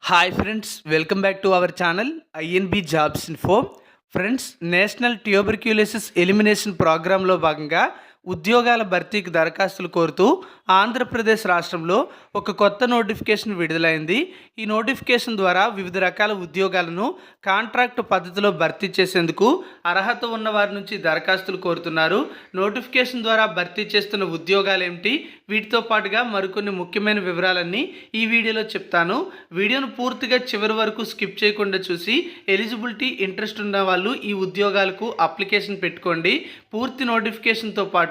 Hi friends, welcome back to our channel INB jobs info. Friends, national tuberculosis elimination ప్రోగ్రాంలో భాగంగా ఉద్యోగాల భర్తీకి దరఖాస్తులు కోరుతూ ఆంధ్రప్రదేశ్ రాష్ట్రంలో ఒక కొత్త నోటిఫికేషన్ విడుదలైంది. ఈ నోటిఫికేషన్ ద్వారా వివిధ రకాల ఉద్యోగాలను కాంట్రాక్ట్ పద్ధతిలో భర్తీ చేసేందుకు అర్హత ఉన్న వారి నుంచి దరఖాస్తులు కోరుతున్నారు. నోటిఫికేషన్ ద్వారా భర్తీ చేస్తున్న ఉద్యోగాలు ఏమిటి, వీటితో పాటుగా మరికొన్ని ముఖ్యమైన వివరాలన్నీ ఈ వీడియోలో చెప్తాను. వీడియోను పూర్తిగా చివరి వరకు స్కిప్ చేయకుండా చూసి ఎలిజిబిలిటీ ఇంట్రెస్ట్ ఉన్న వాళ్ళు ఈ ఉద్యోగాలకు అప్లికేషన్ పెట్టుకోండి. పూర్తి నోటిఫికేషన్తో పాటు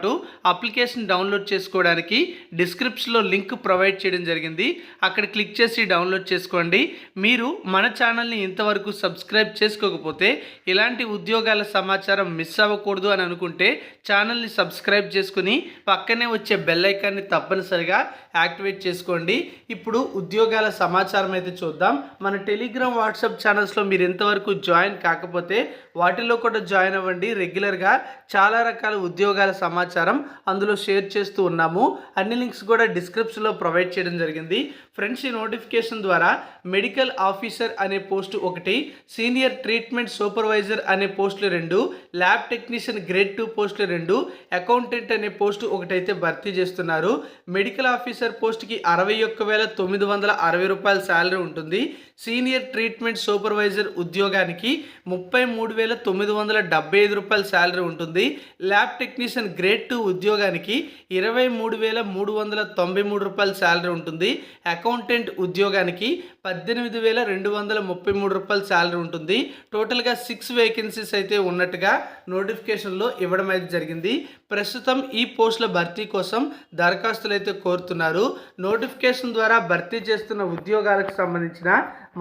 అప్లికేషన్ డౌన్లోడ్ చేసుకోవడానికి డిస్క్రిప్షన్లో లింక్ ప్రొవైడ్ చేయడం జరిగింది. అక్కడ క్లిక్ చేసి డౌన్లోడ్ చేసుకోండి. మీరు మన ఛానల్ని ఇంతవరకు సబ్స్క్రైబ్ చేసుకోకపోతే ఇలాంటి ఉద్యోగాల సమాచారం మిస్ అవ్వకూడదు అని అనుకుంటే ఛానల్ని సబ్స్క్రైబ్ చేసుకుని పక్కనే వచ్చే బెల్ ఐకాన్ని తప్పనిసరిగా యాక్టివేట్ చేసుకోండి. ఇప్పుడు ఉద్యోగాల సమాచారం అయితే చూద్దాం. మన టెలిగ్రామ్, వాట్సాప్ ఛానల్స్లో మీరు ఇంతవరకు జాయిన్ కాకపోతే వాటిలో కూడా జాయిన్ అవ్వండి. రెగ్యులర్గా చాలా రకాల ఉద్యోగాల సమాచారం అందులో షేర్ చేస్తూ ఉన్నాము. అన్ని లింక్స్ కూడా డిస్క్రిప్షన్లో ప్రొవైడ్ చేయడం జరిగింది. ఫ్రెండ్స్, ఈ నోటిఫికేషన్ ద్వారా మెడికల్ ఆఫీసర్ అనే పోస్టు 1, సీనియర్ ట్రీట్మెంట్ సూపర్వైజర్ అనే పోస్టులు 2, ల్యాబ్ టెక్నీషియన్ గ్రేడ్ 2 పోస్టులు 2, అకౌంటెంట్ అనే పోస్టు 1 అయితే భర్తీ చేస్తున్నారు. మెడికల్ ఆఫీసర్ పోస్టుకి 61,960 రూపాయల శాలరీ ఉంటుంది. సీనియర్ ట్రీట్మెంట్ సూపర్వైజర్ ఉద్యోగానికి 33,975 రూపాయల శాలరీ ఉంటుంది. ల్యాబ్ టెక్నీషియన్ గ్రేడ్ 2 ఉద్యోగానికి 23,393 రూపాయల శాలరీ ఉంటుంది. అకౌంటెంట్ ఉద్యోగానికి 18,233 రూపాయల శాలరీ ఉంటుంది. టోటల్గా 6 వేకెన్సీస్ అయితే ఉన్నట్టుగా నోటిఫికేషన్లో ఇవ్వడం అయితే జరిగింది. ప్రస్తుతం ఈ పోస్టుల భర్తీ కోసం దరఖాస్తులు అయితే కోరుతున్నారు. నోటిఫికేషన్ ద్వారా భర్తీ చేస్తున్న ఉద్యోగాలకు సంబంధించిన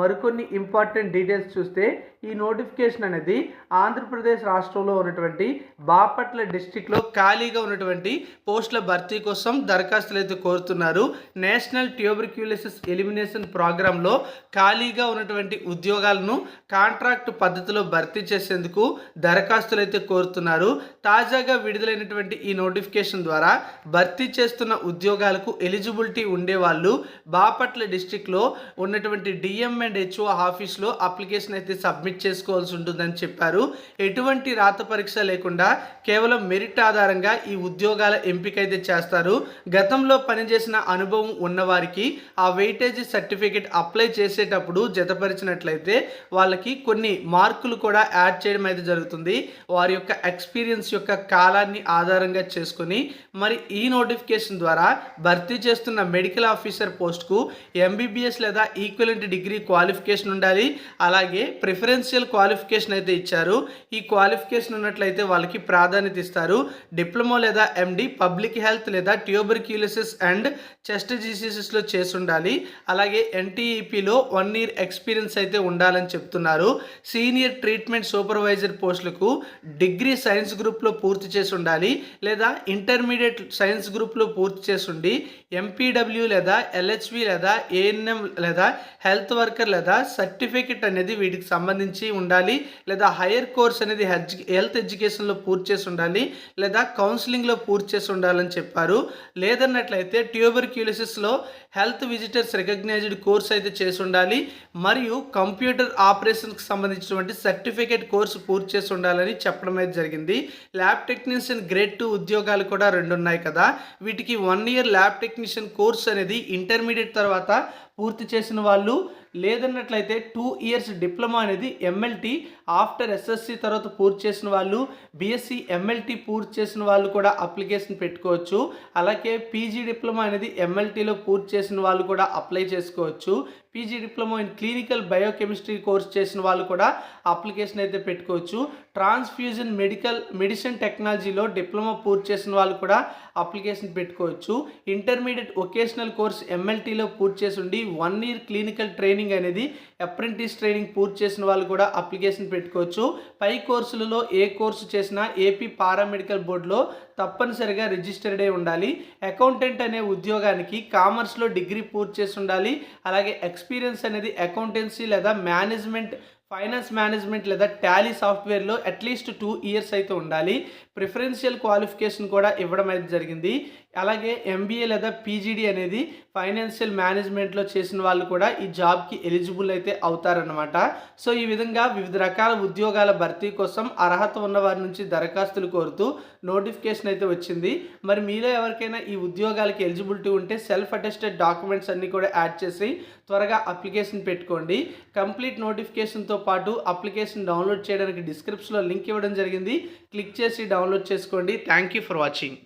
మరికొన్ని ఇంపార్టెంట్ డీటెయిల్స్ చూస్తే, ఈ నోటిఫికేషన్ అనేది ఆంధ్రప్రదేశ్ రాష్ట్రంలో ఉన్నటువంటి బాపట్ల డిస్టిక్లో ఖాళీగా ఉన్నటువంటి పోస్టుల భర్తీ కోసం దరఖాస్తులు అయితే కోరుతున్నారు. నేషనల్ ట్యూబర్క్యులోసిస్ ఎలిమినేషన్ ప్రోగ్రాంలో ఖాళీగా ఉన్నటువంటి ఉద్యోగాలను కాంట్రాక్ట్ పద్ధతిలో భర్తీ చేసేందుకు దరఖాస్తులు అయితే కోరుతున్నారు. తాజాగా విడుదలైనటువంటి ఈ నోటిఫికేషన్ ద్వారా భర్తీ చేస్తున్న ఉద్యోగాలకు ఎలిజిబిలిటీ ఉండేవాళ్ళు బాపట్ల డిస్టిక్లో ఉన్నటువంటి డిఎం అండ్ హెచ్ఓ ఆఫీస్లో అప్లికేషన్ అయితే సబ్మిట్ చేసుకోవాల్సి ఉంటుందని చెప్పారు. ఎటువంటి రాత పరీక్ష లేకుండా కేవలం మెరిట్ ఆధారంగా ఈ ఉద్యోగాల ఎంపిక అయితే చేస్తారు. గతంలో పనిచేసిన అనుభవం ఉన్నవారికి ఆ వెయిటేజ్ సర్టిఫికేట్ అప్లై చేసేటప్పుడు జతపరిచినట్లయితే వాళ్ళకి కొన్ని మార్కులు కూడా యాడ్ చేయడం అయితే జరుగుతుంది. వారి యొక్క ఎక్స్పీరియన్స్ యొక్క కాలాన్ని ఆధారంగా చేసుకొని మరి ఈ నోటిఫికేషన్ ద్వారా భర్తీ చేస్తున్న మెడికల్ ఆఫీసర్ పోస్ట్కు ఎంబీబీఎస్ లేదా ఈక్వలెంట్ డిగ్రీ క్వాలిఫికేషన్ ఉండాలి. అలాగే ప్రిఫరెన్షియల్ క్వాలిఫికేషన్ అయితే ఇచ్చారు. ఈ క్వాలిఫికేషన్ ఉన్నట్లయితే వాళ్ళకి ప్రాధాన్యత ఇస్తారు. డిప్లొమా లేదా ఎండి పబ్లిక్ హెల్త్ లేదా ట్యూబర్క్యులోసిస్ అండ్ చెస్ట్ డిసీజెస్లో చేసి ఉండాలి. అలాగే ఎన్టీఈపీలో 1 year ఎక్స్పీరియన్స్ అయితే ఉండాలని చెప్తున్నారు. సీనియర్ ట్రీట్మెంట్ సూపర్వైజర్ పోస్టులకు డిగ్రీ సైన్స్ గ్రూప్లో పూర్తి చేసి ఉండాలి లేదా ఇంటర్మీడియట్ సైన్స్ గ్రూప్లో పూర్తి చేసి ఉండి ఎంపీడబ్ల్యూ లేదా ఎల్హెచ్వి లేదా ఏఎన్ఎం లేదా హెల్త్ వర్కర్ లేదా సర్టిఫికెట్ అనేది వీటికి సంబంధించి ఉండాలి. లేదా హైయర్ కోర్స్ అనేది హెల్త్ ఎడ్యుకేషన్లో పూర్తి చేసి ఉండాలి లేదా కౌన్సిలింగ్లో పూర్తి చేసి ఉండాలని చెప్పారు. లేదన్నట్లయితే ట్యూబర్క్యులోసిస్లో హెల్త్ విజిటర్స్ రికగ్నైజ్డ్ కోర్స్ అయితే చేసి ఉండాలి. మరియు కంప్యూటర్ ఆపరేషన్కి సంబంధించినటువంటి సర్టిఫికేట్ కోర్సు పూర్తి చేసి ఉండాలని చెప్పడం అయితే జరిగింది. ల్యాబ్ టెక్నీషియన్ గ్రేడ్ 2 ఉద్యోగాలు కూడా 2 ఉన్నాయి కదా. వీటికి 1 year ల్యాబ్ టెక్నీషియన్ కోర్స్ అనేది ఇంటర్మీడియట్ తర్వాత పూర్తి చేసిన వాళ్ళు, లేదన్నట్లయితే 2 years డిప్లొమా అనేది ఎంఎల్టీ ఆఫ్టర్ ఎస్ఎస్సి తర్వాత పూర్తి చేసిన వాళ్ళు, బీఎస్సీ ఎంఎల్టీ పూర్తి చేసిన వాళ్ళు కూడా అప్లికేషన్ పెట్టుకోవచ్చు. అలాగే పీజీ డిప్లొమా అనేది ఎంఎల్టీలో పూర్తి చేసిన వాళ్ళు కూడా అప్లై చేసుకోవచ్చు. PG diploma in clinical biochemistry course చేసిన వాళ్ళు కూడా అప్లికేషన్ అయితే పెట్టుకోవచ్చు. ట్రాన్స్ఫ్యూజన్ మెడిసిన్ టెక్నాలజీలో డిప్లొమా పూర్తి చేసిన వాళ్ళు కూడా అప్లికేషన్ పెట్టుకోవచ్చు. ఇంటర్మీడియట్ వొకేషనల్ కోర్స్ ఎంఎల్టీలో పూర్తి చేసి ఉండి 1 year క్లినికల్ ట్రైనింగ్ అనేది అప్రెంటిస్ ట్రైనింగ్ పూర్తి చేసిన వాళ్ళు కూడా అప్లికేషన్ పెట్టుకోవచ్చు. పై కోర్సులలో ఏ కోర్సు చేసినా ఏపీ పారామెడికల్ బోర్డులో తప్పనిసరిగా రిజిస్టర్డ్ అయి ఉండాలి. అకౌంటెంట్ అనే ఉద్యోగానికి కామర్స్లో డిగ్రీ పూర్తి చేసి ఉండాలి. అలాగే ఎక్స్పీరియన్స్ అనేది అకౌంటెన్సీ లేదా మేనేజ్మెంట్ ఫైనాన్స్ మేనేజ్మెంట్ లేదా టాలీ సాఫ్ట్వేర్లో అట్లీస్ట్ 2 ఇయర్స్ అయితే ఉండాలి. ప్రిఫరెన్షియల్ క్వాలిఫికేషన్ కూడా ఇవ్వడం అయితే జరిగింది. అలాగే ఎంబీఏ లేదా పీజీడీ అనేది ఫైనాన్షియల్ మేనేజ్మెంట్లో చేసిన వాళ్ళు కూడా ఈ జాబ్కి ఎలిజిబుల్ అయితే అవుతారన్నమాట. సో ఈ విధంగా వివిధ రకాల ఉద్యోగాల భర్తీ కోసం అర్హత ఉన్న వారి నుంచి దరఖాస్తులు కోరుతూ నోటిఫికేషన్ అయితే వచ్చింది. మరి మీలో ఎవరికైనా ఈ ఉద్యోగాలకి ఎలిజిబిలిటీ ఉంటే సెల్ఫ్ అటెస్టెడ్ డాక్యుమెంట్స్ అన్నీ కూడా యాడ్ చేసి త్వరగా అప్లికేషన్ పెట్టుకోండి. కంప్లీట్ నోటిఫికేషన్తో పాటు అప్లికేషన్ డౌన్లోడ్ చేయడానికి డిస్క్రిప్షన్లో లింక్ ఇవ్వడం జరిగింది. క్లిక్ చేసి డౌన్లోడ్ చేసుకోండి. Thank you for watching.